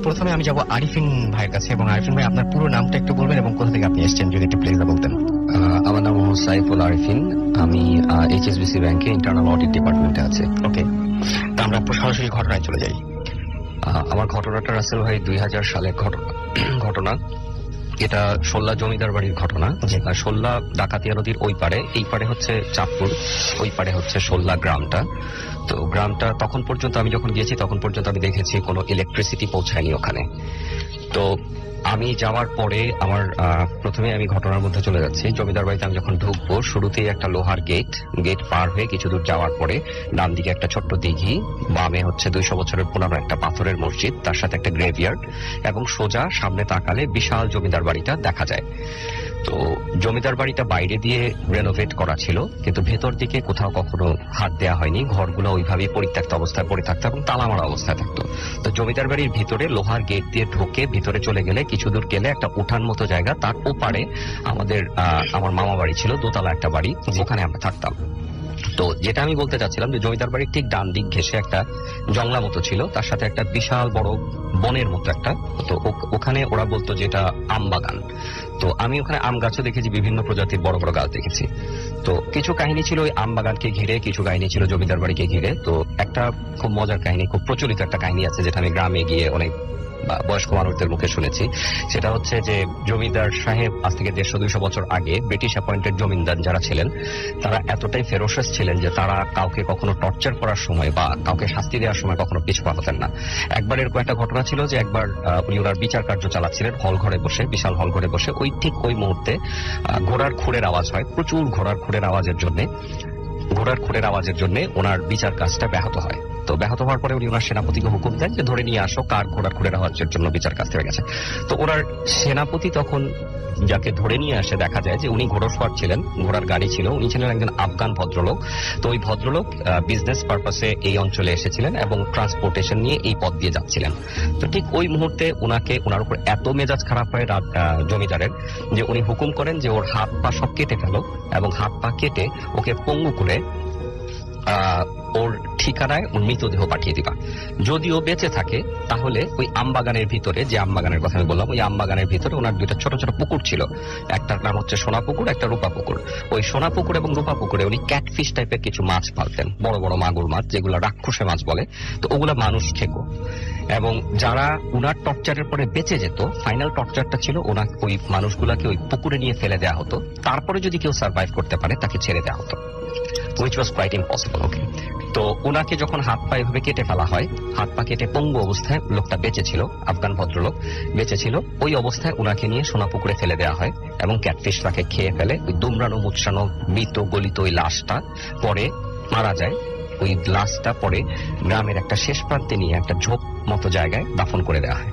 প্রথমে আমি যাব আরিফিন ভাইয়ের কাছে, এবং আরিফিন ভাই আপনার পুরো নামটা একটু বলবেন এবং কোথা থেকে আপনি এসেছেন যদি একটু প্লিজ বলতেন। আমার নাম মোহাম্মদ সাইফুল আরিফিন, আমি এইচএসবিসি ব্যাংকে ইন্টারনাল অডিট ডিপার্টমেন্টে আছি। ওকে, তা আমরা সরাসরি ঘটনায় চলে যাই। আমার ঘটনাটা রাসেল ভাই 2000 সালের ঘটনা। এটা সোল্লা জমিদার বাড়ির ঘটনা। সোল্লা ডাকাতিয়া নদীর ওই পারে, এই পারে হচ্ছে চাঁদপুর, ওই পারে হচ্ছে সোল্লা গ্রামটা। তো গ্রামটা তখন পর্যন্ত আমি যখন গিয়েছি তখন পর্যন্ত আমি দেখেছি কোনো ইলেকট্রিসিটি পৌঁছায়নি ওখানে। তো আমি যাওয়ার পরে আমার প্রথমে আমি ঘটনার মধ্যে চলে যাচ্ছি। জমিদার বাড়িতে আমি যখন ঢুকবো, শুরুতেই একটা লোহার গেট পার হয়ে কিছু দূর যাওয়ার পরে ডান দিকে একটা ছোট্ট দিঘি, বামে হচ্ছে 200 বছরের পুরানো একটা পাথরের মসজিদ, তার সাথে একটা গ্রেভইয়ার্ড, এবং সোজা সামনে তাকালে বিশাল জমিদার বাড়িটা দেখা যায়। তো জমিদার বাড়িটা বাইরে দিয়ে রেনোভেট করা ছিল, কিন্তু ভেতর দিকে কোথাও কখনো হাত দেওয়া হয়নি। ঘরগুলো ওইভাবেই পরিত্যক্ত অবস্থায় পড়ে থাকতো এবং তালামারা অবস্থায় থাকতো। তো জমিদার বাড়ির ভিতরে লোহার গেট দিয়ে ঢোকে ভিতরে চলে গেলে কিছু দূর গেলে একটা উঠান মতো জায়গা, তার ওপারে আমার মামা বাড়ি ছিল, দোতলা একটা বাড়ি, যেখানে আমরা থাকতাম। তো যেটা আমি বলতে চাচ্ছিলাম যে জমিদার বাড়ির ঠিক ডান দিক ঘেঁষে একটা জংলা মতো ছিল, তার সাথে একটা বিশাল বড় বনের মতো একটা। তো ওখানে ওরা বলতো যে এটা আম বাগান। তো আমি ওখানে আম গাছও দেখেছি, বিভিন্ন প্রজাতির বড় বড় গাছ দেখেছি। তো কিছু কাহিনী ছিল ওই আম বাগানকে ঘিরে, কিছু কাহিনী ছিল জমিদার বাড়িকে ঘিরে। তো একটা খুব মজার কাহিনী, খুব প্রচলিত একটা কাহিনী আছে, যেটা আমি গ্রামে গিয়ে অনেক বয়স্ক মানুষদের মুখে শুনেছি। সেটা হচ্ছে যে জমিদার সাহেব আজ থেকে 150-200 বছর আগে ব্রিটিশ অ্যাপয়েন্টেড জমিদার যারা ছিলেন, তারা এতটাই ফেরোসাস ছিলেন যে তারা কাউকে কখনো টর্চার করার সময় বা কাউকে শাস্তি দেওয়ার সময় কখনো পিছু পা হতেন না। একবার এরকম একটা ঘটনা ছিল যে একবার উনি ওনার বিচার কার্য চালাচ্ছিলেন হল ঘরে বসে, বিশাল হল ঘরে বসে। ঠিক ওই মুহূর্তে ঘোড়ার খুরের আওয়াজ হয়, প্রচুর ঘোড়ার খুরের আওয়াজের জন্য ওনার বিচার কাজটা ব্যাহত হয়। তো ব্যাহত হওয়ার পরে উনি ওনার সেনাপতিকে হুকুম দেন যে ধরে নিয়ে আসো কার ঘোড়ার খুরের আওয়াজের জন্য বিচার কাজ থেকে গেছে। তো ওনার সেনাপতি তখন যাকে ধরে নিয়ে আসে, দেখা যায় যে উনি ঘোড়সওয়ার ছিলেন, ঘোড়ার গাড়ি ছিল, উনি ছিলেন একজন আফগান ভদ্রলোক। তো ওই ভদ্রলোক বিজনেস পারপাসে এই অঞ্চলে এসেছিলেন এবং ট্রান্সপোর্টেশন নিয়ে এই পথ দিয়ে যাচ্ছিলেন। তো ঠিক ওই মুহূর্তে ওনার উপর এত মেজাজ খারাপ হয় জমিদারের, যে উনি হুকুম করেন যে ওর হাত পা সব কেটে ফেলো, এবং হাত পা কেটে ওকে পঙ্গু করে ওর ঠিকানায় মৃতদেহ পাঠিয়ে দিবা। যদিও বেঁচে থাকে তাহলে ওই আমবাগানের ভিতরে, যে আমবাগানের কথা আমি বললাম, ওই আমবাগানের ভিতরে ওনার দুইটা ছোট ছোট পুকুর ছিল, একটার নাম হচ্ছে সোনা পুকুর, একটা রূপা পুকুর। ওই সোনা পুকুর এবং রূপা পুকুরে উনি ক্যাটফিশ টাইপের কিছু মাছ পালতেন, বড় বড় মাগুর মাছ, যেগুলো রাক্ষসে মাছ বলে। তো ওগুলা মানুষ খেকো, এবং যারা উনার টর্চারের পরে বেঁচে যেত, ফাইনাল টর্চারটা ছিল ওই মানুষগুলাকে ওই পুকুরে নিয়ে ফেলে দেওয়া হতো, তারপরে যদি কেউ সার্ভাইভ করতে পারে তাকে ছেড়ে দেওয়া হতো, which was quite impossible. Okay. তো ওনাকে যখন হাত পা এভাবে কেটে ফেলা হয়, হাত পা কেটে পঙ্গু অবস্থায়, লোকটা বেঁচে ছিল, আফগান ভদ্রলোক বেঁচে ছিল, ওই অবস্থায় ওনাকে নিয়ে সোনা পুকুরে ফেলে দেওয়া হয় এবং ক্যাটফিশ তাকে খেয়ে ফেলে। ওই দুমড়ানো মুচড়ানো মৃত গলিত ওই লাশটা পরে মারা যায়। ওই লাশটা পরে গ্রামের একটা শেষ প্রান্তে নিয়ে একটা ঝোপ মতো জায়গায় দাফন করে দেওয়া হয়।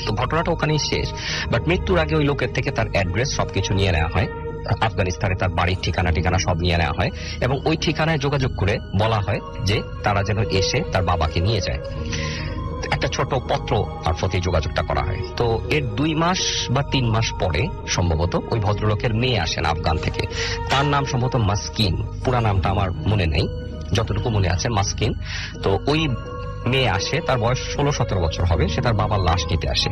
তো ঘটনাটা ওখানেই শেষ। বাট মৃত্যুর আগে ওই লোকের থেকে তার অ্যাড্রেস সবকিছু নিয়ে নেওয়া হয়, আফগানিস্তানে তার বাড়ির ঠিকানা সব নিয়ে নেওয়া হয়, এবং ওই ঠিকানায় যোগাযোগ করে বলা হয় যে তারা যেন এসে তার বাবাকে নিয়ে যায়। একটা ছোট পত্র আর প্রতি যোগাযোগটা করা হয়। তো এর 2 মাস বা 3 মাস পরে সম্ভবত ওই ভদ্রলোকের মেয়ে আসেন আফগান থেকে। তার নাম সম্ভবত মাস্কিন, পুরা নামটা আমার মনে নেই, যতটুকু মনে আছে মাস্কিন। তো ওই মেয়ে আসে, তার বয়স 16-17 বছর হবে, সে তার বাবার লাশ নিতে আসে।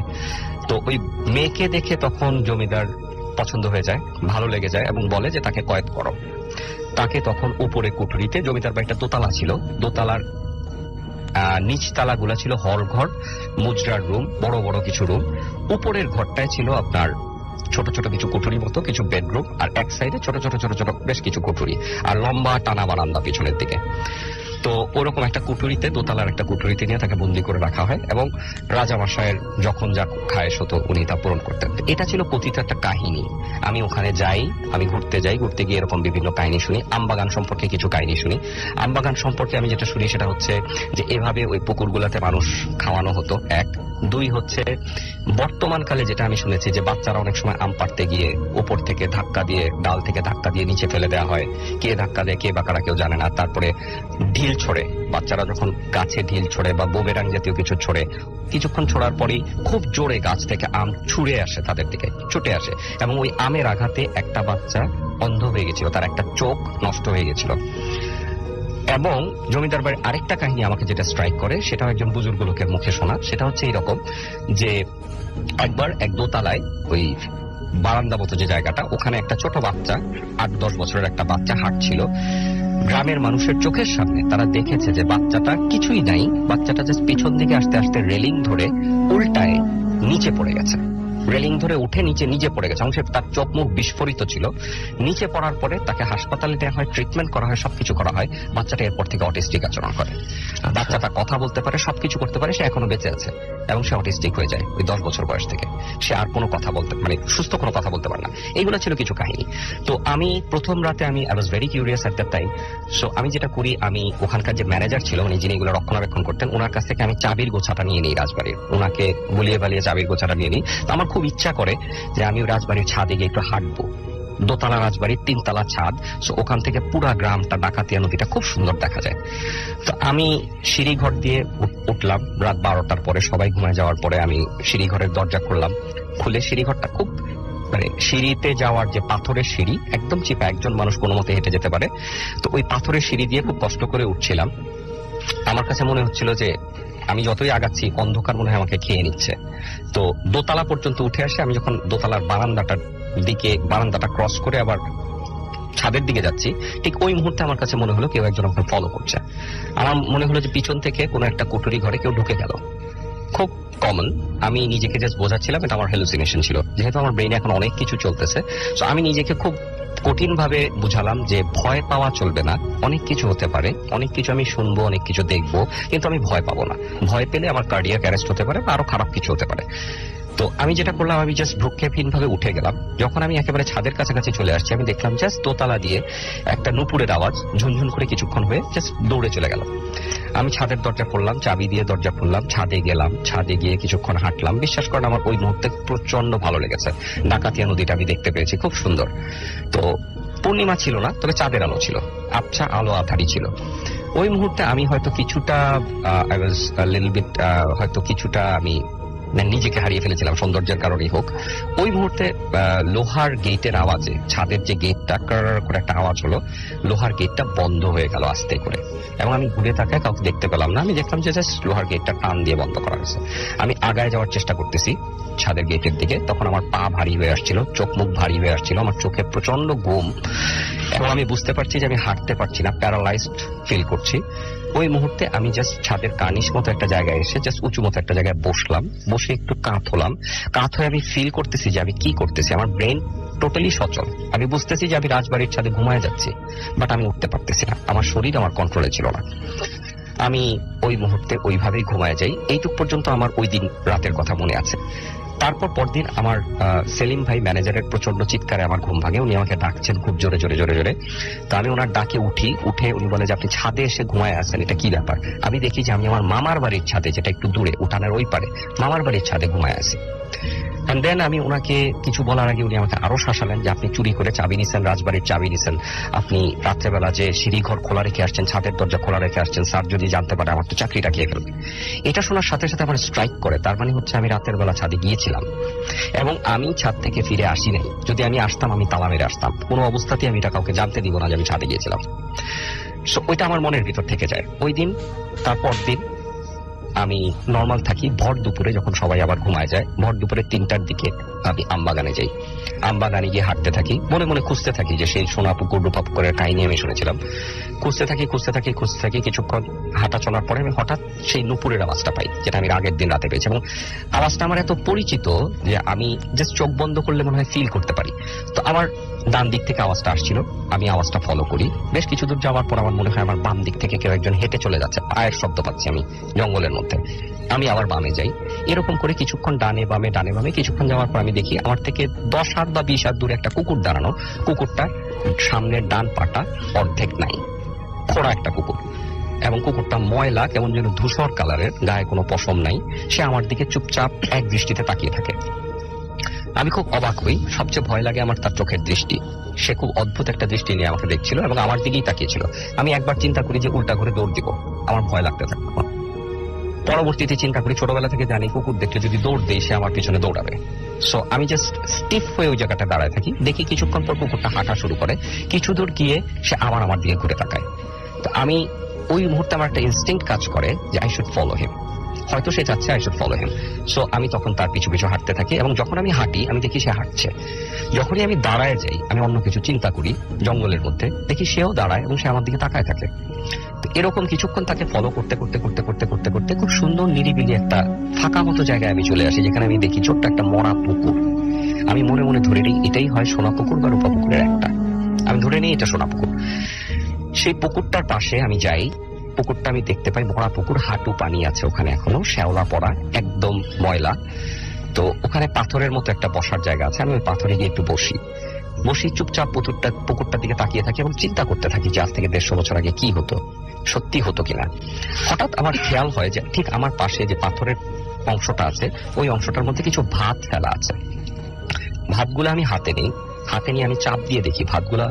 তো ওই মেয়েকে দেখে তখন জমিদার পছন্দ হয়ে যায়, ভালো লেগে যায়, এবং বলে যে তাকে কয়েদ করো। তাকে তখন উপরে কুঠুরিতে, জমিদার বাড়িটা দোতলা ছিল, দোতলার নিচ তালাগুলা ছিল হল ঘর, মুজরার রুম, বড় বড় কিছু রুম। উপরের ঘরটায় ছিল আপনার ছোট ছোট কিছু কুঠুরি মতো, কিছু বেডরুম, আর এক সাইডে ছোট ছোট বেশ কিছু কুঠুরি, আর লম্বা টানা বারান্দা পিছনের দিকে। তো ওরকম একটা কুঠুরিতে, দোতলার একটা কুঠুরিতে নিয়ে তাকে বন্দি করে রাখা হয়, এবং রাজামশাইয়ের যখন যা খায়েশ হতো উনি তা পূরণ করতেন। এটা ছিল কথিত একটা কাহিনী। আমি ওখানে যাই, আমি ঘুরতে গিয়ে এরকম বিভিন্ন কাহিনী শুনি। আমবাগান সম্পর্কে কিছু কাহিনী শুনি। আমবাগান সম্পর্কে আমি যেটা শুনি সেটা হচ্ছে যে এভাবে ওই পুকুরগুলাতে মানুষ খাওয়ানো হতো, 1। 2 হচ্ছে বর্তমানকালে যেটা আমি শুনেছি যে বাচ্চারা অনেক সময় আম পাড়তে গিয়ে উপর থেকে ধাক্কা দিয়ে, ডাল থেকে ধাক্কা দিয়ে নিচে ফেলে দেওয়া হয়। কে ধাক্কা দেয়, কে বা কারা, কেউ জানে না। তারপরে ঢিল ছোড়ে, বাচ্চারা যখন গাছে ঢিল ছোড়ে বা বুমেরাং জাতীয় কিছু ছোড়ে, কিছুক্ষণ ছোড়ার পরেই খুব জোরে গাছ থেকে আম ছুড়ে আসে, তাদের দিকে ছুটে আসে, এবং ওই আমের আঘাতে একটা বাচ্চা অন্ধ হয়ে গেছিল, তার একটা চোখ নষ্ট হয়ে গেছিল। এবং জমিদার বাড়ির আরেকটা কাহিনী আমাকে যেটা স্ট্রাইক করে, সেটাও একজন বুজুর্গ লোকের মুখে শোনা। সেটা হচ্ছে এইরকম যে একবার এক দোতলায় ওই বারান্দা মতো যে জায়গাটা, ওখানে একটা ছোট বাচ্চা, 8-10 বছরের একটা বাচ্চা হাঁটছিল। গ্রামের মানুষের চোখের সামনে তারা দেখেছে যে বাচ্চাটা কিছুই নাই, বাচ্চাটা জাস্ট পিছন দিকে আস্তে আস্তে রেলিং ধরে উল্টায় নিচে পড়ে গেছে। রেলিং ধরে উঠে নিচে পড়ে গেছে এবং তার চোখ মুখ বিস্ফোরিত ছিল। নিচে পড়ার পরে তাকে হাসপাতালে নেওয়া হয়, ট্রিটমেন্ট করা হয়, সবকিছু করা হয়। বাচ্চাটা এরপর থেকে অটিস্টিক আচরণ করে। বাচ্চাটা কথা বলতে পারে, সবকিছু করতে পারে, সে এখনো বেঁচে আছে এবং সে অটিস্টিক হয়ে যায় ওই 10 বছর বয়স থেকে। সে আর কোনো কথা বলতে, মানে সুস্থ কোনো কথা বলতে পারে না। এইগুলো ছিল কিছু কাহিনী। তো আমি প্রথম রাতে I was very curious at that time. So আমি যেটা করি, আমি ওখানকার যে ম্যানেজার ছিল, মানে যিনি এগুলো রক্ষণাবেক্ষণ করতেন, ওনার কাছ থেকে আমি চাবির গোছাটা নিয়ে নিই রাজবাড়ির। ওনাকে বলিয়ে বালিয়ে চাবির গোছাটা নিয়ে নিই। তো আমার খুব ইচ্ছা করে যে আমি রাজবাড়ির ছাদে গিয়ে একটু হাঁটবো। দোতলা রাজবাড়ির 3তলা ছাদ, সো ওখান থেকে পুরা গ্রামটা, ডাকাতিয়া নদীটা খুব সুন্দর দেখা যায়। তো আমি সিঁড়িঘর দিয়ে উঠলাম রাত 12টার পরে, সবাই ঘুমায় যাওয়ার পরে আমি সিঁড়িঘরের দরজা খুললাম। খুলে সিঁড়িঘরটা খুব, মানে সিঁড়িতে যাওয়ার যে পাথরের সিঁড়ি, একদম চিপা, একজন মানুষ কোনো মতে হেঁটে যেতে পারে। তো ওই পাথরের সিঁড়ি দিয়ে খুব কষ্ট করে উঠছিলাম। আমার কাছে মনে হচ্ছিল যে আমি যতই আগাচ্ছি অন্ধকার মনে হয় আমাকে খেয়ে নিচ্ছে। তো দোতলা পর্যন্ত উঠে আসে, আমি যখন দোতলার বারান্দাটা ক্রস করে আবার ছাদের দিকে যাচ্ছি, ঠিক ওই মুহূর্তে আমার কাছে মনে হলো কেউ একজন আমাকে ফলো করছে। আমার মনে হলো যে পিছন থেকে কোনো একটা কুটুরি ঘরে কেউ ঢুকে গেল। খুব কমন, আমি নিজেকে জাস্ট বোঝাচ্ছিলাম এটা আমার হ্যালুসিনেশন ছিল, যেহেতু আমার ব্রেইনে এখন অনেক কিছু চলতেছে। তো আমি নিজেকে খুব কঠিন ভাবে বুঝালাম যে ভয় পাওয়া চলবে না, অনেক কিছু হতে পারে, অনেক কিছু আমি শুনবো, অনেক কিছু দেখবো, কিন্তু আমি ভয় পাবো না। ভয় পেলে আমার কার্ডিয়াক অ্যারেস্ট হতে পারে বা আরো খারাপ কিছু হতে পারে। তো আমি যেটা করলাম, আমি জাস্ট ভ্রুক্ষেপহীন ভাবে উঠে গেলাম। যখন আমি একেবারে ছাদের কাছাকাছি চলে আসছি, আমি দেখলাম জাস্ট দোতলা দিয়ে একটা নুপুরের আওয়াজ ঝুনঝুন করে কিছুক্ষণ হয়ে জাস্ট দৌড়ে চলে গেল। আমি ছাদের দরজা খুললাম, চাবি দিয়ে দরজা খুললাম, ছাদে গেলাম। ছাদে গিয়ে কিছুক্ষণ হাঁটলাম। বিশ্বাস করেন আমার ওই মুহূর্তে প্রচন্ড ভালো লেগেছে। ডাকাতিয়া নদীটা আমি দেখতে পেয়েছি, খুব সুন্দর। তো পূর্ণিমা ছিল না, তবে চাঁদের আলো ছিল, আবছা আলো আধারি ছিল। ওই মুহূর্তে আমি হয়তো কিছুটা আমি নিজেকে হারিয়ে ফেলেছিলাম, সৌন্দর্যের কারণেই হোক। ওই মুহূর্তে লোহার গেটের আওয়াজে, ছাদের যে গেটটা করে একটা আওয়াজ হলো, লোহার গেটটা বন্ধ হয়ে গেল আস্তে করে, এবং আমি ঘুরে তাকায় কাউকে দেখতে পেলাম না। আমি দেখলাম যে জাস্ট লোহার গেটটা টান দিয়ে বন্ধ করা হয়েছে। আমি আগায় যাওয়ার চেষ্টা করতেছি ছাদের গেটের দিকে, তখন আমার পা ভারী হয়ে আসছিল, চোখ মুখ ভারী হয়ে আসছিল, আমার চোখে প্রচন্ড ঘুম, এবং আমি বুঝতে পারছি যে আমি হাঁটতে পারছি না, প্যারালাইজড ফিল করছি। ওই মুহূর্তে আমি জাস্ট ছাদের কার্নিশ মতো একটা জায়গায় এসে জাস্ট উঁচু মতো একটা জায়গায় বসলাম। বসে একটু কাত হলাম। কাত হয়ে আমি ফিল করতেছি যে আমি কি করতেছি। আমার ব্রেন টোটালি সচল। আমি বুঝতেছি যে আমি রাজবাড়ির ছাদে ঘুমায় যাচ্ছি, বাট আমি উঠতে পারতেছি না। আমার শরীর আমার কন্ট্রোলে ছিল না। আমি ওই মুহূর্তে ওইভাবেই ঘুমায় যাই। এইটুক পর্যন্ত আমার ওই দিন রাতের কথা মনে আছে। তারপর পরদিন আমার সেলিম ভাই ম্যানেজারের প্রচন্ড চিৎকারে আমার ঘুম ভাঙে। উনি আমাকে ডাকছেন খুব জোরে জোরে জোরে জোরে। তো আমি ওনার ডাকে উঠে উনি বলে যে আপনি ছাদে এসে ঘুমায় আছেন, এটা কি ব্যাপার? আমি দেখি যে আমি আমার মামার বাড়ির ছাদে, যেটা একটু দূরে উঠানের ওই পারে, মামার বাড়ির ছাদে ঘুমায় আছি। এন্ড দেন আমি ওনাকে কিছু বলার আগে উনি আমাকে আরো শাসালেন যে আপনি চুরি করে চাবি নিছেন, রাজবাড়ির চাবি নিছেন, আপনি রাত্রেবেলা যে সিঁড়িঘর খোলা রেখে আসছেন, ছাদের দরজা খোলা রেখে আসছেন, স্যার যদি জানতে পারে আমার তো চাকরিটা খেয়ে ফেলবে। এটা শোনার সাথে সাথে আমার স্ট্রাইক করে। তার মানে হচ্ছে আমি রাতের বেলা ছাদে গিয়েছিলাম এবং আমি ছাদ থেকে ফিরে আসি নাই। যদি আমি আসতাম, আমি তালা মেরে আসতাম। কোনো অবস্থাতেই আমি এটা কাউকে জানতে দিব না যে আমি ছাদে গিয়েছিলাম। সো ওইটা আমার মনের ভিতর থেকে যায়। ওই দিন, তারপর দিন আমি নর্মাল থাকি। ভর দুপুরে যখন সবাই আবার ঘুমায় যায়, ভর দুপুরে 3টার দিকে আমি আমবাগানে যাই। আমবাগানে গিয়ে হাঁটতে থাকি, মনে মনে খুঁজতে থাকি যে সেই সোনা পুকুর রূপা পুকুরের কাহিনী আমি শুনেছিলাম। খুঁজতে থাকি। কিছুক্ষণ হাঁটা চলার পরে আমি হঠাৎ সেই নুপুরের আওয়াজটা পাই, যেটা আমি আগের দিন রাতে পেয়েছি, এবং আওয়াজটা আমার এত পরিচিত যে আমি জাস্ট চোখ বন্ধ করলে মনে হয় ফিল করতে পারি। তো আমার ডান দিক থেকে আওয়াজটা আসছিল, আমি আওয়াজটা ফলো করি। বেশ কিছু দূর যাওয়ার পর আমার মনে হয় আমার বাম দিক থেকে কেউ একজন হেঁটে চলে যাচ্ছে, পায়ের শব্দ পাচ্ছি আমি জঙ্গলের মধ্যে। আমি আবার বামে যাই। এরকম করে কিছুক্ষণ ডানে বামে কিছুক্ষণ যাওয়ার পর আমি দেখি আমার থেকে 10 হাত বা 20 হাত দূরে একটা কুকুর দাঁড়ানো। কুকুরটা সামনের ডান পাটা অর্ধেক নাই, খোড়া একটা কুকুর, এবং কুকুরটা ময়লা, কেমন যেন ধূসর কালারের, গায়ে কোনো পশম নাই। সে আমার দিকে চুপচাপ এক দৃষ্টিতে তাকিয়ে থাকে। আমি খুব অবাক হই। সবচেয়ে ভয় লাগে আমার তার চোখের দৃষ্টি। সে খুব অদ্ভুত একটা দৃষ্টি নিয়ে আমাকে দেখছিল এবং আমার দিকেই তাকিয়েছিল। আমি একবার চিন্তা করি যে উল্টা ঘুরে দৌড় দিব, আমার ভয় লাগতে থাকবে। পরবর্তীতে চিন্তা করি, ছোটবেলা থেকে জানি কুকুর দেখলে যদি দৌড় দেই সে আমার পিছনে দৌড়াবে। সো আমি জাস্ট স্টিফ হয়ে ওই জায়গাটা দাঁড়ায় থাকি। দেখি কিছুক্ষণ পর কুকুরটা হাঁটা শুরু করে। কিছু দূর গিয়ে সে আবার আমার দিকে ঘুরে তাকায়। তো আমি ওই মুহূর্তে আমার একটা ইনস্টিংক্ট কাজ করে যে আই শুড ফলো হিম, হয়তো সে চাচ্ছে I should follow him. So আমি তখন তার পিছু পিছু হাঁটতে থাকি, এবং যখন আমি হাঁটি আমি দেখি সে হাঁটছে। যখনই আমি দাঁড়ায় যাই, আমি অন্য কিছু চিন্তা করি জঙ্গলের মধ্যে, দেখি সেও দাঁড়ায় এবং সে আমার দিকে তাকায় থাকে। এরকম কিছুক্ষণ তাকে ফলো করতে করতে করতে করতে করতে করতে খুব সুন্দর নিরিবিলি একটা ফাঁকা মতো জায়গায় আমি চলে আসি, যেখানে আমি দেখি ছোট্ট একটা মরা পুকুর। আমি মনে মনে ধরে নিই এটাই হয় সোনা পুকুর বা রূপা পুকুরের একটা, আমি ধরে নিই এটা সোনা পুকুর। সেই পুকুরটার পাশে আমি যাই, পুকুরটা আমি দেখতে পাই মরা পুকুর, হাঁটু পানি আছে ওখানে, এখনো শ্যাওলা পড়া, একদম ময়লা। তো ওখানে পাথরের মতো একটা বসার জায়গা আছে, আমি ওই পাথরে গিয়ে একটু বসি চুপচাপ পুকুরটার দিকে তাকিয়ে থাকি এবং চিন্তা করতে থাকি যে আজ থেকে 150 বছর আগে কি হতো, সত্যি হতো কিনা। হঠাৎ আমার খেয়াল হয় যে ঠিক আমার পাশে যে পাথরের অংশটা আছে, ওই অংশটার মধ্যে কিছু ভাত ফেলা আছে। ভাতগুলো আমি হাতে নিয়ে আমি চাপ দিয়ে দেখি ভাতগুলা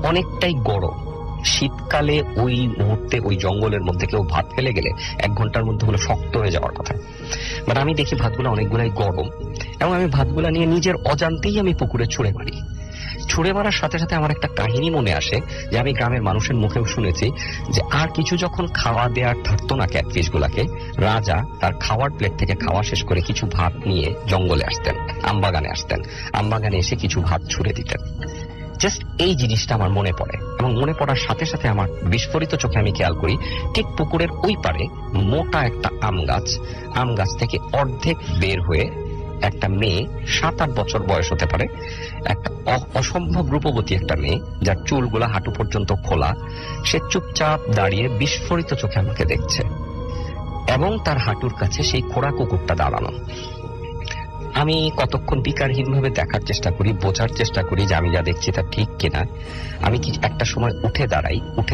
অনেকটাই গরম। শীতকালে ওই মুহূর্তে ওই জঙ্গলের মধ্যে কেউ ভাত ফেলে গেলে 1 ঘন্টার মধ্যে হলো শক্ত হয়ে যাওয়ার কথা, বাট আমি দেখি ভাতগুলো অনেকগুলাই গরম, এবং আমি ভাতগুলা নিয়ে নিজের অজান্তেই আমি পুকুরে ছুঁড়ে মারি। ছুঁড়ে মারার সাথে সাথে আমার একটা কাহিনী মনে আসে, যে আমি গ্রামের মানুষের মুখেও শুনেছি যে আর কিছু যখন খাওয়া দেওয়ার থাকতো না ক্যাটফিশ গুলাকে, রাজা তার খাওয়ার প্লেট থেকে খাওয়া শেষ করে কিছু ভাত নিয়ে জঙ্গলে আসতেন, আমবাগানে আসতেন, আমবাগানে এসে কিছু ভাত ছুঁড়ে দিতেন। জাস্ট এই জিনিসটা আমার মনে পড়ে, এবং মনে পড়ার সাথে সাথে আমার বিস্ফোরিত চোখে আমি খেয়াল করি ঠিক পুকুরের ওই পারে মোটা একটা আম গাছ থেকে অর্ধেক বের হয়ে একটা মেয়ে, 7-8 বছর বয়স হতে পারে, একটা অসম্ভব রূপবতী একটা মেয়ে, যার চুলগুলা হাঁটু পর্যন্ত খোলা, সে চুপচাপ দাঁড়িয়ে বিস্ফোরিত চোখে আমাকে দেখছে, এবং তার হাঁটুর কাছে সেই খোড়া কুকুরটা দাঁড়ানো। আমি কতক্ষণ বিকারহীন ভাবে দেখার চেষ্টা করি, বোঝার চেষ্টা করি যে আমি যা দেখছি তা ঠিক কিনা। আমি একটা সময় উঠে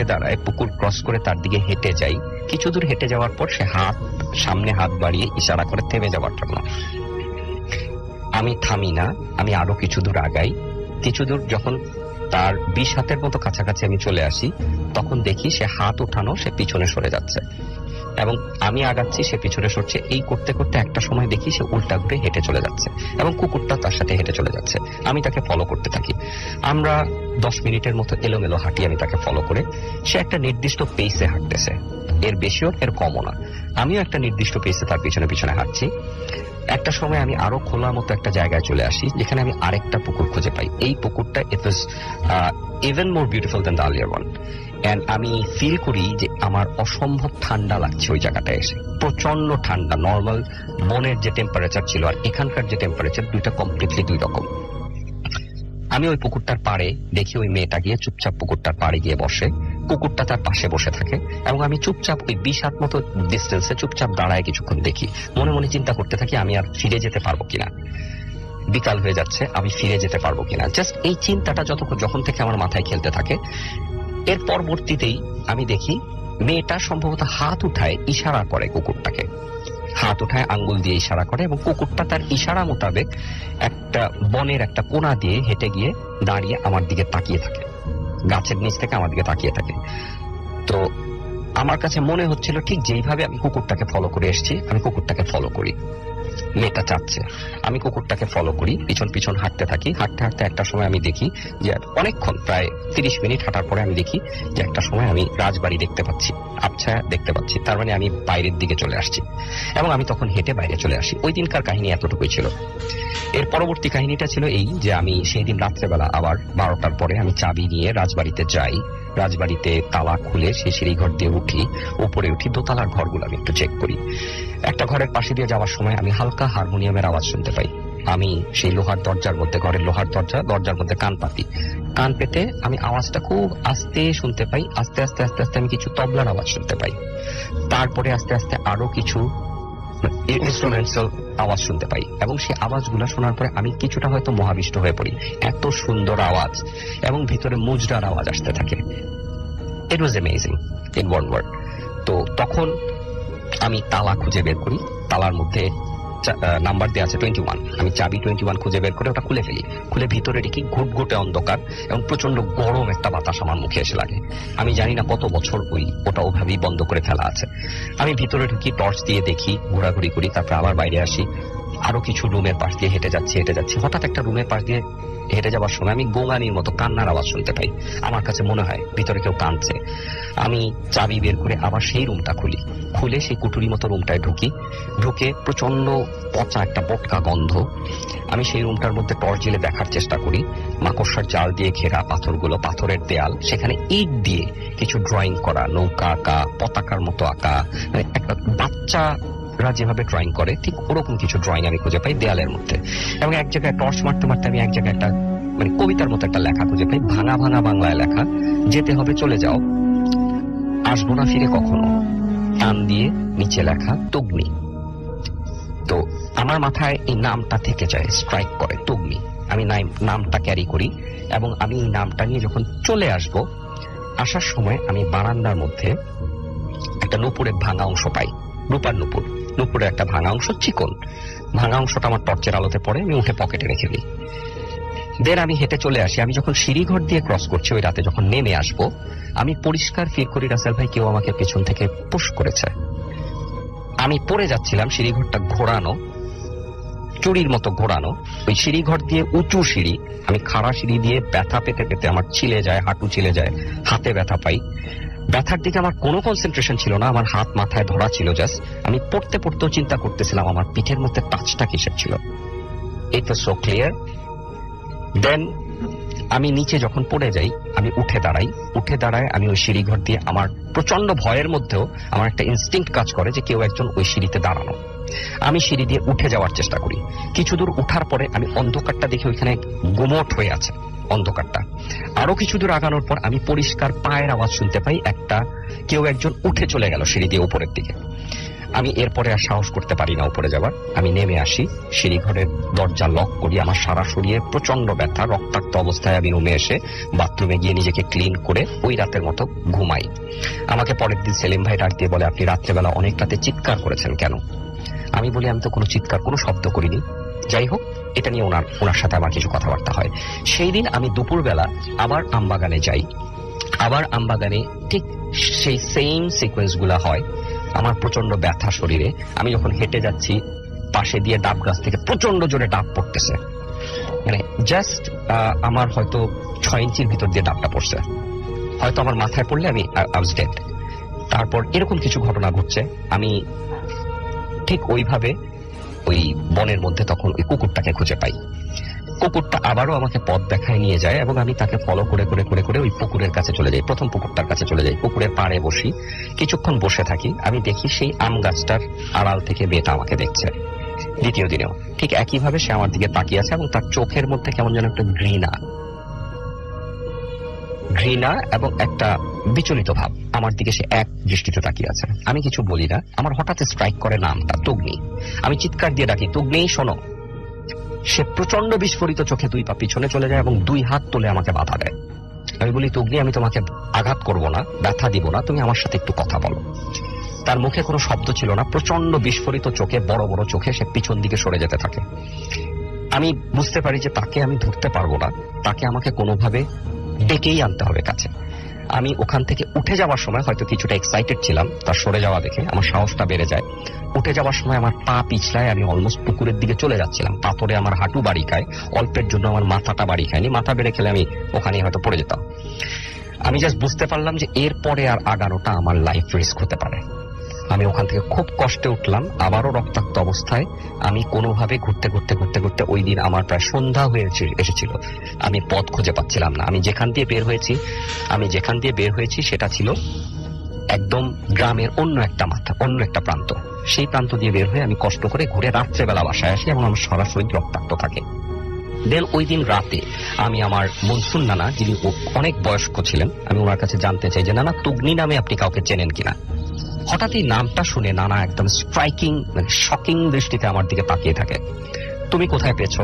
দাঁড়ায় পুকুর ক্রস করে তার দিকে হেঁটে যাই। কিছু দূর হেঁটে যাওয়ার পর সে সামনে হাত বাড়িয়ে ইশারা করে থেমে যাওয়ার জন্য। আমি থামি না, আমি আরো কিছু দূর আগাই। কিছু দূর যখন তার 20 হাতের মতো কাছাকাছি আমি চলে আসি, তখন দেখি সে হাত উঠানো, সে পিছনে সরে যাচ্ছে, এবং আমি আগাচ্ছি, সে পিছনে সরছে। এই করতে করতে একটা সময় দেখি সে উল্টা ঘুরে হেঁটে চলে যাচ্ছে, এবং কুকুরটা তার সাথে হেঁটে চলে যাচ্ছে। আমি তাকে ফলো করতে থাকি। আমরা 10 মিনিটের মতো এলোমেলো হাঁটি আমি তাকে ফলো করে। সে একটা নির্দিষ্ট পেসে হাঁটতেছে, এর বেশিও এর কমও না। আমিও একটা নির্দিষ্ট পেসে তার পিছনে পিছনে হাঁটছি। একটা সময় আমি আরো খোলা মতো একটা জায়গায় চলে আসি, যেখানে আমি আরেকটা পুকুর খুঁজে পাই। এই পুকুরটা it was even more beautiful than the earlier one. And আমি ফিল করি যে আমার অসম্ভব ঠান্ডা লাগছে ওই জায়গাটায় এসে, প্রচন্ড ঠান্ডা। নর্মাল বনের যে টেম্পারেচার ছিল আর এখানকার যে টেম্পারেচার, দুইটা কমপ্লিটলি 2 রকম। আমি ওই পুকুরটার পাড়ে দেখি ওই মেয়েটা গিয়ে চুপচাপ পুকুরটার পাড়ে গিয়ে বসে, কুকুরটা তার পাশে বসে থাকে, এবং আমি চুপচাপ ওই 20 হাত মতো ডিস্টেন্সে চুপচাপ দাঁড়ায় কিছুক্ষণ দেখি। মনে মনে চিন্তা করতে থাকি আমি আর ফিরে যেতে পারবো কিনা, বিকাল হয়ে যাচ্ছে, আমি ফিরে যেতে পারবো কিনা। জাস্ট এই চিন্তাটা যখন থেকে আমার মাথায় খেলতে থাকে। এর পরবর্তীতেই আমি দেখি মেয়েটা সম্ভবত হাত উঠায় ইশারা করে কুকুরটাকে, হাত উঠায় আঙ্গুল দিয়ে ইশারা করে, এবং কুকুরটা তার ইশারা মোতাবেক একটা বনের একটা কোণা দিয়ে হেঁটে গিয়ে দাঁড়িয়ে আমার দিকে তাকিয়ে থাকে, গাছের নিচ থেকে আমার দিকে তাকিয়ে থাকে। তো আমার কাছে মনে হচ্ছিল ঠিক যেইভাবে আমি কুকুরটাকে ফলো করে এসেছি, আমি কুকুরটাকে ফলো করি। মেয়েটা চাচ্ছে, আমি কুকুরটাকে ফলো করি, পিছন পিছন হাঁটতে থাকি। হাঁটতে হাঁটতে একটা সময় আমি দেখি যে অনেকক্ষণ, প্রায় 30 মিনিট হাঁটার পরে আমি দেখি যে একটা সময় আমি রাজবাড়ি দেখতে পাচ্ছি, আবছা দেখতে পাচ্ছি। তার মানে আমি বাইরের দিকে চলে আসছি, এবং আমি তখন হেঁটে বাইরে চলে আসি। ওই দিনকার কাহিনী এতটুকুই ছিল। এর পরবর্তী কাহিনীটা ছিল এই যে আমি সেই দিন রাত্রেবেলা আবার 12টার পরে আমি চাবি নিয়ে রাজবাড়িতে যাই। রাজবাড়িতে তালা খুলে সেই সিঁড়িঘর দিয়ে উপরে উঠি। দোতলার ঘরগুলো আমি একটু চেক করি। একটা ঘরের পাশে দিয়ে যাওয়ার সময় আমি হালকা হারমোনিয়ামের আওয়াজ শুনতে পাই। আমি সেই লোহার দরজার মধ্যে, ঘরের লোহার দরজার মধ্যে কান পাতি। কান পেতে আমি আওয়াজটা খুব আস্তে শুনতে পাই। আস্তে আস্তে আস্তে আস্তে আমি কিছু তবলার আওয়াজ শুনতে পাই। তারপরে আস্তে আস্তে আরো কিছু ইনস্ট্রুমেন্টাল আওয়াজ শুনতে পাই, এবং সেই আওয়াজগুলো শোনার পরে আমি কিছুটা হয়তো মহাবিষ্ট হয়ে পড়ি। এত সুন্দর আওয়াজ, এবং ভিতরে মুজরার আওয়াজ আসতে থাকে। It was amazing in one word. তো তখন আমি তালা খুঁজে বের করি। তালার মধ্যে নাম্বার দেওয়া আছে 21। আমি চাবি 21 খুঁজে বের করে ওটা খুলে ফেলি। খুলে ভিতরে দেখি ঘুটঘুটে অন্ধকার, এবং প্রচন্ড গরম একটা বাতাস আমার মুখে এসে লাগে। আমি জানি না কত বছর ওটা ওভাবেই বন্ধ করে ফেলা আছে। আমি ভিতরে ঢুকি, টর্চ দিয়ে দেখি, ঘোরাঘুরি করি, তারপরে আবার বাইরে আসি। আরো কিছু রুমের পাশ দিয়ে হেঁটে যাচ্ছি। হঠাৎ একটা রুমের পাশ দিয়ে হেঁটে যাওয়ার সময় আমি গোঙানির মতো কান্নার আওয়াজ শুনতে পাই। আমার কাছে মনে হয় ভিতরে কেউ কাঁদছে। আমি চাবি বের করে আবার সেই রুমটা খুলে সেই কুটুরি মতো রুমটায় ঢুকে প্রচন্ড পচা একটা বটকা গন্ধ। আমি সেই রুমটার মধ্যে টর্চ জ্বেলে দেখার চেষ্টা করি। মাকড়সার জাল দিয়ে ঘেরা পাথরগুলো, পাথরের দেয়াল, সেখানে ইট দিয়ে কিছু ড্রয়িং করা, নৌকা আঁকা, পতাকার মতো আঁকা, মানে একটা বাচ্চারা যেভাবে ড্রয়িং করে ঠিক ওরকম কিছু ড্রয়িং আমি খুঁজে পাই দেয়ালের মধ্যে। এবং এক জায়গায় টর্চ মারতে মারতে আমি এক জায়গায় একটা মানে কবিতার মতো একটা লেখা খুঁজে পাই, ভাঙা ভাঙা বাংলায় লেখা, যেতে হবে চলে যাও, আসবো না ফিরে কখনো, টান দিয়ে নিচে লেখা তগ্নি। তো আমার মাথায় এই নামটা থেকে যায়, স্ট্রাইক করে তগ্নি। আমি নামটা ক্যারি করি এবং আমি এই নামটা নিয়ে যখন চলে আসার সময় আমি বারান্দার মধ্যে একটা নুপুরের ভাঙা অংশ পাই, রূপার নুপুরের একটা ভাঙা অংশ, চিকন ভাঙা অংশটা আমার টর্চের আলোতে পড়ে, আমি উঠে পকেটে রেখে দিই। দেন আমি হেঁটে চলে আসি। আমি যখন সিঁড়িঘর দিয়ে ক্রস করছি ওই রাতে, যখন নেমে আসবো, আমি পরিষ্কার ফিল করি রাসেল ভাই কেউ আমাকে পেছন থেকে পুশ করেছে। আমি পড়ে যাচ্ছিলাম, সিঁড়িঘরটা ঘোরানো, চুরির মতো ঘোরানো। ওই সিঁড়িঘর দিয়ে উঁচু সিঁড়ি, আমি খাড়া সিঁড়ি দিয়ে ব্যথা পেতে পেতে আমার ছিলে যায়, হাঁটু ছিলে যায়, হাতে ব্যথা পাই। ব্যথার দিকে আমার কোনো কনসেন্ট্রেশন ছিল না, আমার হাত মাথায় ধরা ছিল জাস্ট। আমি পড়তেও চিন্তা করতেছিলাম আমার পিঠের মধ্যে টাচটা কিসের ছিল। ইট ওয়াজ সো ক্লিয়ার। দেন আমি নিচে যখন পড়ে যাই, আমি উঠে দাঁড়াই আমি ওই সিঁড়িঘর দিয়ে, আমার প্রচন্ড ভয়ের মধ্যেও আমার একটা ইনস্টিংক্ট কাজ করে যে কেউ একজন ওই সিঁড়িতে দাঁড়ানো। আমি সিঁড়ি দিয়ে উঠে যাওয়ার চেষ্টা করি। কিছু দূর উঠার পরে আমি অন্ধকারটা দেখি ওইখানে গুমট হয়ে আছে অন্ধকারটা। আরো কিছু দূর আগানোর পর আমি পরিষ্কার পায়ের আওয়াজ শুনতে পাই, কেউ একজন উঠে চলে গেল সিঁড়ি দিয়ে উপরের দিকে। আমি এরপরে আর সাহস করতে পারি না উপরে যাবার। আমি নেমে আসি, সিঁড়িঘরের দরজা লক করি। আমার সারা শরীরে প্রচন্ড ব্যথা, রক্তাক্ত অবস্থায় আমি রুমে এসে বাথরুমে গিয়ে নিজেকে ক্লিন করে ওই রাতের মতো ঘুমাই। আমাকে পরের দিন সেলিম ভাই ডাক দিয়ে বলে, আপনি রাত্রেবেলা অনেক রাতে চিৎকার করেছেন কেন? আমি বলি, আমি তো কোনো চিৎকার, কোনো শব্দ করিনি। যাই হোক, এটা নিয়ে ওনার সাথে আমার কিছু কথাবার্তা হয়। সেই দিন আমি দুপুরবেলা আবার আমবাগানে যাই। আবার আমবাগানে ঠিক সেই সেম সিকোয়েন্স গুলা হয়। আমার প্রচন্ড ব্যথা শরীরে। আমি যখন হেঁটে যাচ্ছি, পাশে দিয়ে ডাব গাছ থেকে প্রচন্ড জোরে ডাব পড়তেছে, মানে জাস্ট আমার হয়তো 6 ইঞ্চির ভিতর দিয়ে ডাবটা পড়ছে। হয়তো আমার মাথায় পড়লে আমি ওয়াজ ডেড। তারপর এরকম কিছু ঘটনা ঘটছে। আমি ঠিক ওইভাবে ওই বনের মধ্যে তখন ওই কুকুরটাকে খুঁজে পাই। কুকুরটা আবারও আমাকে পথ দেখায় নিয়ে যায় এবং আমি তাকে ফলো করে ওই পুকুরের কাছে চলে যাই। প্রথম পুকুরটার কাছে চলে যাই, পুকুরের পাড়ে বসি, কিছুক্ষণ বসে থাকি। আমি দেখি সেই আম গাছটার আড়াল থেকে মেয়েটা আমাকে দেখছে। দ্বিতীয় দিনেও ঠিক একইভাবে সে আমার দিকে তাকিয়ে আছে এবং তার চোখের মধ্যে কেমন যেন একটা ঘৃণা এবং একটা বিচলিত ভাব। আমার দিকে সে এক দৃষ্টিতে তাকিয়ে আছে। আমি কিছু বলি না। আমার হঠাৎ স্ট্রাইক করে নামটা তগ্নি। আমি চিৎকার দিয়ে ডাকি, তগ্নি শোনো। সে প্রচন্ড বিস্ফোরিত চোখে 2 পা পিছনে চলে যায় এবং 2 হাত তুলে আমাকে বাধা দেয়। আমি বলি, তগ্নি, আমি তোমাকে আঘাত করব না, ব্যথা দিব না, তুমি আমার সাথে একটু কথা বলো। তার মুখে কোনো শব্দ ছিল না, প্রচন্ড বিস্ফোরিত চোখে, বড় বড় চোখে সে পিছন দিকে সরে যেতে থাকে। আমি বুঝতে পারি যে তাকে আমি ধরতে পারবো না, তাকে আমাকে কোনোভাবে ডেকেই আনতে হবে কাছে। আমি ওখান থেকে উঠে যাওয়ার সময় হয়তো কিছুটা এক্সাইটেড ছিলাম, তার সরে যাওয়া দেখে আমার সাহসটা বেড়ে যায়। উঠে যাওয়ার সময় আমার পা পিছলায়, আমি অলমোস্ট পুকুরের দিকে চলে যাচ্ছিলাম। পাথরে আমার হাঁটু বাড়ি খায়, অল্পের জন্য আমার মাথাটা বাড়ি খায়নি। মাথা বেড়ে খেলে আমি ওখানেই হয়তো পড়ে যেতাম। আমি জাস্ট বুঝতে পারলাম যে এরপরে আর আগানোটা আমার লাইফ রিস্ক হতে পারে। আমি ওখান থেকে খুব কষ্টে উঠলাম, আবারও রক্তাক্ত অবস্থায়। আমি কোনোভাবে ঘুরতে ওই দিন আমার প্রায় সন্ধ্যা হয়ে এসেছিল। আমি পথ খুঁজে পাচ্ছিলাম না। আমি যেখান দিয়ে বের হয়েছি সেটা ছিল একদম গ্রামের অন্য একটা প্রান্ত। সেই প্রান্ত দিয়ে বের হয়ে আমি কষ্ট করে ঘুরে রাত্রেবেলা বাসায় আসি এবং আমার সারা শরীর রক্তাক্ত থাকে। দেন ওই দিন রাতে আমি আমার মনসুর নানা, যিনি অনেক বয়স্ক ছিলেন, আমি ওনার কাছে জানতে চাই যে নানা, তগ্নি নামে আপনি কাউকে চেনেন কিনা। হঠাৎ এই নামটা শুনে নানা একদম স্ট্রাইকিং, মানে শকিং দৃষ্টিতে আমার দিকে তাকিয়ে থাকে। তুমি কোথায় পেয়েছো,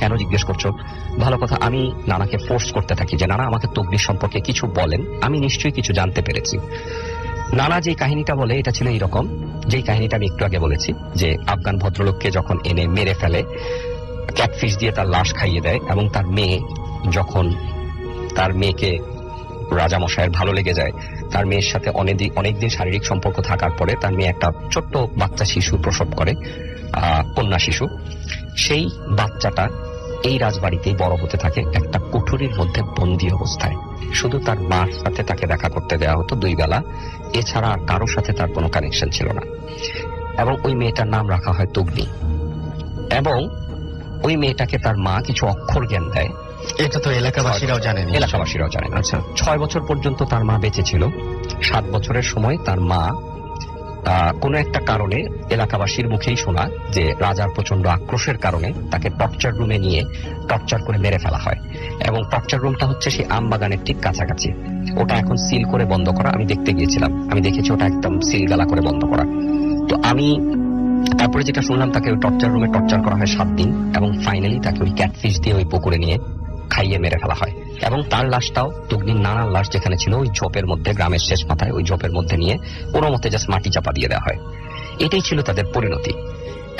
কেন জিজ্ঞেস করছো? ভালো কথা। আমি নানাকে ফোর্স করতে থাকি যে নানা, আমাকে তগ্নি সম্পর্কে কিছু বলেন, আমি নিশ্চয়ই কিছু জানতে পেরেছি। নানা যে কাহিনীটা বলে এটা ছিল এইরকম, যেই কাহিনীটা আমি একটু আগে বলেছি, যে আফগান ভদ্রলোককে যখন এনে মেরে ফেলে, ক্যাটফিশ দিয়ে তার লাশ খাইয়ে দেয়, এবং তার মেয়েকে রাজামশাইয়ের ভালো লেগে যায়। তার মেয়ের সাথে অনেকদিন শারীরিক সম্পর্ক থাকার পরে তার মেয়ে একটা ছোট্ট বাচ্চা শিশু প্রসব করে। কন্যা শিশু। সেই বাচ্চাটা এই রাজবাড়িতেই বড় হতে থাকে একটা কুঠুরির মধ্যে বন্দী অবস্থায়। শুধু তার মার সাথে তাকে দেখা করতে দেওয়া হতো 2 বেলা, এছাড়া আর কারোর সাথে তার কোনো কানেকশন ছিল না। এবং ওই মেয়েটার নাম রাখা হয় তগ্নি। এবং ওই মেয়েটাকে তার মা কিছু অক্ষর জ্ঞান দেয়। এটা তো এলাকাবাসীরাও জানেন। এলাকাবাসীরাও জানেন। আচ্ছা, 6 বছর পর্যন্ত তার মা বেঁচে ছিল। 7 বছরের সময় তার মা কোনো একটা কারণে, এলাকাবাসীর মুখেই শোনা যে রাজার প্রচন্ড আক্রোশের কারণে তাকে টর্চার রুমে নিয়ে টর্চার করে মেরে ফেলা হয়। এবং টর্চার রুমটা হচ্ছে সেই আমবাগানের ঠিক কাছাকাছি। ওটা এখন সিল করে বন্ধ করা। আমি দেখতে গিয়েছিলাম, আমি দেখেছি ওটা একদম সিল গালা করে বন্ধ করা। তো আমি তারপরে যেটা শুনলাম, তাকে ওই টর্চার রুমে টর্চার করা হয় 7 দিন, এবং ফাইনালি তাকে ওই ক্যাটফিশ দিয়ে ওই পুকুরে নিয়ে খাইয়ে মেরে ফেলা হয়। এবং তার লাশটাও, তগ্নির নানার লাশ যেখানে ছিল ওই ঝোপের মধ্যে, গ্রামের শেষ মাথায় ওই ঝোপের মধ্যে নিয়ে কোনো মতে জাস্ট মাটি চাপা দিয়ে দেওয়া হয়। এটাই ছিল তাদের পরিণতি।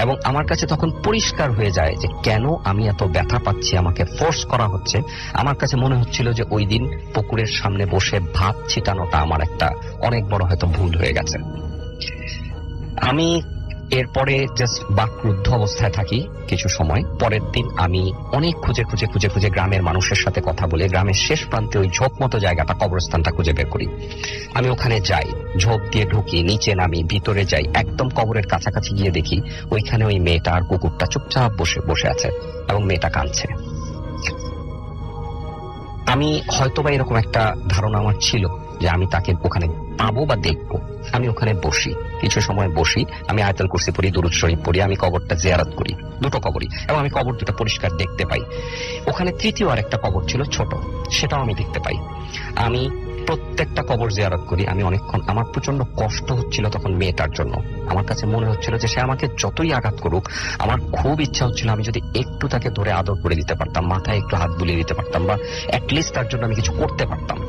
এবং আমার কাছে তখন পরিষ্কার হয়ে যায় যে কেন আমি এত ব্যথা পাচ্ছি, আমাকে ফোর্স করা হচ্ছে। আমার কাছে মনে হচ্ছিল যে ওই দিন পুকুরের সামনে বসে ভাত ছিটানোটা আমার একটা অনেক বড় হয়তো ভুল হয়ে গেছে। আমি এরপরে জাস্ট বাকরুদ্ধ অবস্থায় থাকি কিছু সময়। পরের দিন আমি অনেক খুঁজে গ্রামের মানুষের সাথে কথা বলে গ্রামের শেষ প্রান্তে ওই ঝোপ মতো জায়গাটা, কবরস্থানটা খুঁজে বের করি। আমি ওখানে যাই, ঝোপ দিয়ে ঢুকি, নিচে নামি, ভিতরে যাই, একদম কবরের কাছাকাছি গিয়ে দেখি ওইখানে ওই মেয়েটা আর কুকুরটা চুপচাপ বসে আছে এবং মেয়েটা কাঁদছে। আমি হয়তোবা এরকম একটা ধারণা আমার ছিল যে আমি তাকে ওখানে পাবো বা দেখবো। আমি ওখানে বসি, কিছু সময় বসি, আমি আয়াতুল কুরসি পড়ি, দুরূদ শরীফ পড়ি, আমি কবরটা জিয়ারত করি, 2টো কবরই, এবং আমি কবর 2টা পরিষ্কার দেখতে পাই। ওখানে তৃতীয় আর একটা কবর ছিল ছোট, সেটাও আমি দেখতে পাই। আমি প্রত্যেকটা কবর জিয়ারত করি। আমি অনেকক্ষণ, আমার প্রচন্ড কষ্ট হচ্ছিল তখন মেয়েটার জন্য। আমার কাছে মনে হচ্ছিল যে সে আমাকে যতই আঘাত করুক, আমার খুব ইচ্ছা হচ্ছিল আমি যদি একটু তাকে ধরে আদর করে দিতে পারতাম, মাথায় একটু হাত বুলিয়ে দিতে পারতাম, বা অ্যাটলিস্ট তার জন্য আমি কিছু করতে পারতাম।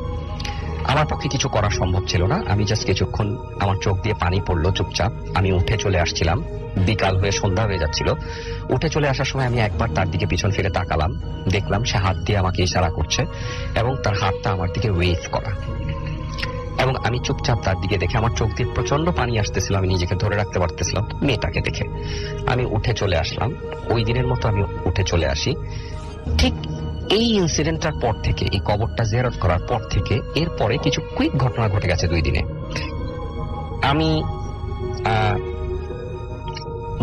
আমার পক্ষে কিছু করা সম্ভব ছিল না। আমি জাস্ট কিছুক্ষণ, আমার চোখ দিয়ে পানি পড়লো চুপচাপ। আমি উঠে চলে আসছিলাম, বিকাল হয়ে সন্ধ্যা হয়ে যাচ্ছিল। উঠে চলে আসার সময় আমি একবার তার দিকে পিছন ফিরে তাকালাম, দেখলাম সে হাত দিয়ে আমাকে ইশারা করছে এবং তার হাতটা আমার দিকে ওয়েভ করা। এবং আমি চুপচাপ তার দিকে দেখে আমার চোখ দিয়ে প্রচন্ড পানি আসতেছিল, আমি নিজেকে ধরে রাখতে পারতেছিলাম মেয়েটাকে দেখে। আমি উঠে চলে আসলাম। ওই দিনের মতো আমি উঠে চলে আসি। ঠিক এই ইনসিডেন্টটার পর থেকে, এই কবরটা জিয়ারত করার পর থেকে, এরপরে কিছু কুইক ঘটনা ঘটে গেছে 2 দিনে। আমি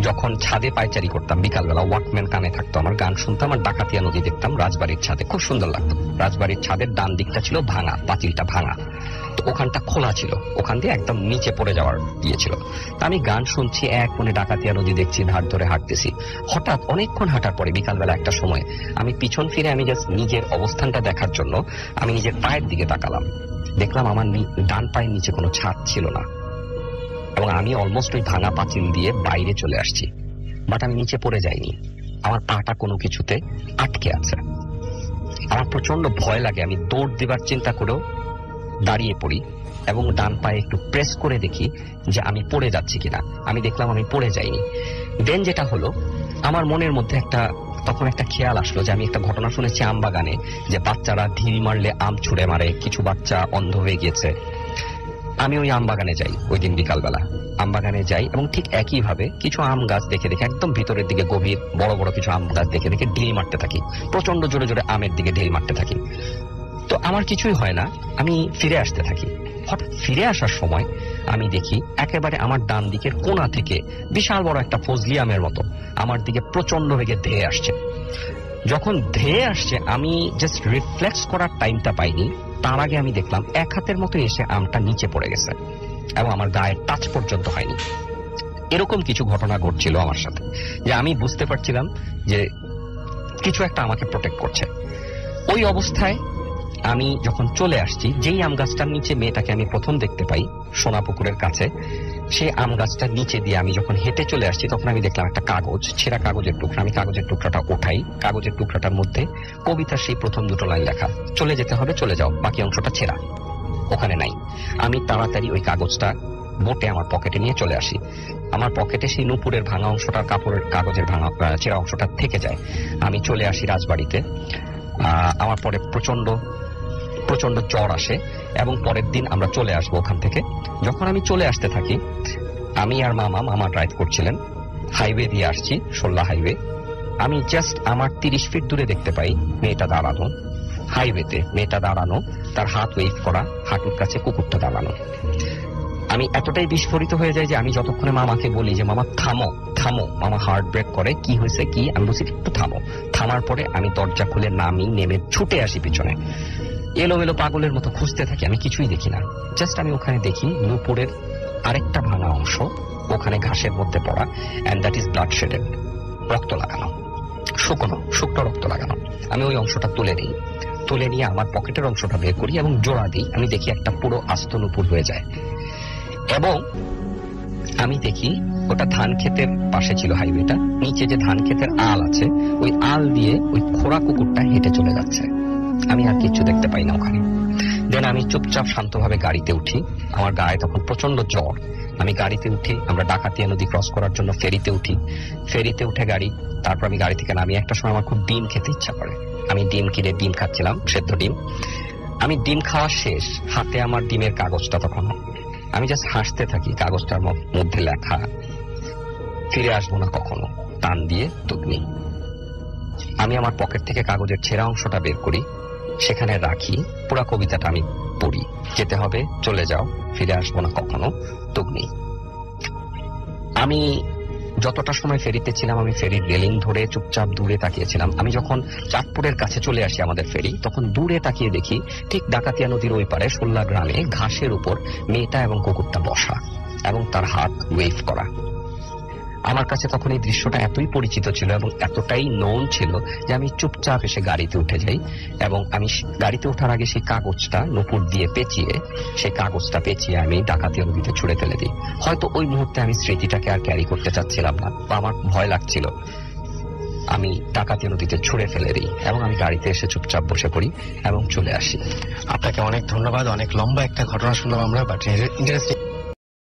যখন ছাদে পায়চারি করতাম বিকালবেলা, ওয়াকম্যান কানে থাকতো, আমার গান শুনতাম আর ডাকাতিয়া নদী দেখতাম রাজবাড়ির ছাদে, খুব সুন্দর লাগতো। রাজবাড়ির ছাদের ডান দিকটা ছিল ভাঙা, পাঁচিলটা ভাঙা, তো ওখানটা খোলা ছিল, ওখান দিয়ে একদম নিচে পড়ে যাওয়ার ইয়ে ছিল। আমি গান শুনছি, এক মনে ডাকাতিয়া নদী দেখছি, ধার ধরে হাঁটতেছি। হঠাৎ অনেকক্ষণ হাঁটার পরে বিকালবেলা একটা সময় আমি পিছন ফিরে, আমি জাস্ট নিজের অবস্থানটা দেখার জন্য আমি নিজের পায়ের দিকে তাকালাম। দেখলাম আমার ডান পায়ের নিচে কোনো ছাদ ছিল না, এবং আমি অলমোস্ট ওই ভাঙা পাঁচিল দিয়ে বাইরে চলে আসছি। বাট আমি নিচে পড়ে যাইনি, আমার পাটা কোনো কিছুতে আটকে আছে। আমার প্রচন্ড ভয় লাগে, আমি দৌড় দিবার চিন্তা করেও দাঁড়িয়ে পড়ি এবং ডান পায়ে একটু প্রেস করে দেখি যে আমি পড়ে যাচ্ছি কিনা। আমি দেখলাম আমি পড়ে যাইনি। দেন যেটা হলো, আমার মনের মধ্যে তখন একটা খেয়াল আসলো যে আমি একটা ঘটনা শুনেছি আমবাগানে, যে বাচ্চারা ঢিল মারলে আম ছুঁড়ে মারে, কিছু বাচ্চা অন্ধ হয়ে গিয়েছে। আমি ওই আমবাগানে যাই, ওই দিন বিকালবেলা আমবাগানে যাই, এবং ঠিক একইভাবে কিছু আম গাছ দেখে একদম ভিতরের দিকে গভীর বড় বড় কিছু আম গাছ দেখে ঢিল মারতে থাকি, প্রচন্ড জোরে জোরে আমের দিকে ঢিল মারতে থাকি। তো আমার কিছুই হয় না, আমি ফিরে আসতে থাকি। হঠাৎ ফিরে আসার সময় আমি দেখি একেবারে আমার ডান দিকের কোণা থেকে বিশাল বড় একটা ফজলি আমের মতো আমার দিকে প্রচন্ড বেগে ধেয়ে আসছে। যখন ধেয়ে আসছে, আমি জাস্ট রিফ্লেক্স করার টাইমটা পাইনি, তার আগে আমি দেখলাম 1 হাতের মতো এসে আমটা নিচে পড়ে গেছে এবং আমার গায়ে টাচ পর্যন্ত হয়নি। এরকম কিছু ঘটনা ঘটছিল আমার সাথে, যে আমি বুঝতে পারছিলাম যে কিছু একটা আমাকে প্রোটেক্ট করছে। ওই অবস্থায় আমি যখন চলে আসছি, যেই আম গাছটার নিচে মেয়েটাকে আমি প্রথম দেখতে পাই সোনাপুকুরের কাছে, সেই আম গাছটার নিচে দিয়ে আমি যখন হেঁটে চলে আসছি, তখন আমি দেখলাম একটা কাগজ, ছেঁড়া কাগজের টুকরা। আমি কাগজের টুকরাটা ওঠাই, কাগজের টুকরাটার মধ্যে কবিতার সেই প্রথম 2টো লাইন লেখা, চলে যেতে হবে চলে যাও, বাকি অংশটা ছেঁড়া, ওখানে নাই। আমি তাড়াতাড়ি ওই কাগজটা বোটে আমার পকেটে নিয়ে চলে আসি। আমার পকেটে সেই নূপুরের ভাঙা অংশটা, কাগজের ভাঙা ছেঁড়া অংশটা থেকে যায়। আমি চলে আসি রাজবাড়িতে। আমার পরে প্রচন্ড জ্বর আসে এবং পরের দিন আমরা চলে আসবো ওখান থেকে। যখন আমি চলে আসতে থাকি, আমি আর মামা ড্রাইভ করছিলেন, হাইওয়ে দিয়ে আসছি, 16 হাইওয়ে। আমি জাস্ট আমার 30 ফিট দূরে দেখতে পাই মেয়েটা দাঁড়ানো হাইওয়েতে, মেয়েটা দাঁড়ানো, তার হাত ওয়েভ করা, হাঁটুর কাছে কুকুরটা দাঁড়ানো। আমি এতটাই বিস্ফোরিত হয়ে যাই যে আমি যতক্ষণে মামাকে বলি যে মামা থামো থামো, মামা হার্ট ব্রেক করে, কি হয়েছে কি, আমি বলছি একটু থামো। থামার পরে আমি দরজা খুলে নেমে ছুটে আসি পিছনে, এলোমেলো পাগলের মতো খুঁজতে থাকি, আমি কিছুই দেখি না। জাস্ট আমি ওখানে দেখি নূপুরের আরেকটা ভাঙা অংশ ওখানে ঘাসের মধ্যে পড়া, and that is blood shaded, রক্ত লাগানো, শুকনো রক্ত লাগানো। আমি ওই অংশটা তুলে নিয়ে আমার পকেটের অংশটা বের করি এবং জোড়া দিই। আমি দেখি একটা পুরো আস্ত নূপুর হয়ে যায়। এবং আমি দেখি ওটা ধান ক্ষেতের পাশে ছিল হাইওয়েটা, নিচে যে ধান ক্ষেতের আল আছে ওই আল দিয়ে ওই খোড়া কুকুরটা হেঁটে চলে যাচ্ছে। আমি আর কিছু দেখতে পাই না ওখানে। দেন আমি চুপচাপ শান্তভাবে গাড়িতে উঠি। আমার গায়ে তখন প্রচন্ড জ্বর। আমি গাড়িতে উঠি, আমরা ডাকাতিয়া নদী ক্রস করার জন্য ফেরিতে উঠি। ফেরিতে উঠে তারপর আমি গাড়ি থেকে নামি। একটা সময় আমার খুব ডিম খেতে ইচ্ছা করে, আমি ডিম কিনে ডিম খাচ্ছিলাম, সেদ্ধ ডিম। আমি ডিম খাওয়া শেষ, হাতে আমার ডিমের কাগজটা তখন। আমি জাস্ট হাসতে থাকি, কাগজটার মধ্যে লেখা ফিরে আসবো না কখনো, টান দিয়ে তুগনি। আমি আমার পকেট থেকে কাগজের ছেঁড়া অংশটা বের করি, সেখানে রাখি, পুরো কবিতাটা আমি পড়ি। যেতে হবে, চলে যাও, ফিরে আসবো না কখনো, তুগনি। আমি যতটা সময় ফেরিতে ছিলাম আমি ফেরির রেলিং ধরে চুপচাপ দূরে তাকিয়েছিলাম। আমি যখন চাঁদপুরের কাছে চলে আসি আমাদের ফেরি, তখন দূরে তাকিয়ে দেখি ঠিক ডাকাতিয়া নদীর ওই পারে 16 গ্রামে ঘাসের উপর মেয়েটা এবং কুকুরটা বসা এবং তার হাত ওয়েভ করা। আমার কাছে তখন এই দৃশ্যটা এতই পরিচিত ছিল এবং এতটাই নোন ছিল যে আমি চুপচাপ এসে গাড়িতে উঠে যাই এবং আমি গাড়িতে ওঠার আগে সেই কাগজটা নূপুর দিয়ে পেঁচিয়ে আমি ডাকাতিয়া নদীতে ছুঁড়ে ফেলে দিই। হয়তো ওই মুহূর্তে আমি স্মৃতিটাকে আর ক্যারি করতে চাচ্ছিলাম না বা আমার ভয় লাগছিল। আমি ডাকাতিয়া নদীতে ছুঁড়ে ফেলে দিই এবং আমি গাড়িতে এসে চুপচাপ বসে পড়ি এবং চলে আসি। আপনাকে অনেক ধন্যবাদ। অনেক লম্বা একটা ঘটনা শুনলাম আমরা, বাট ইন্টারেস্টিং।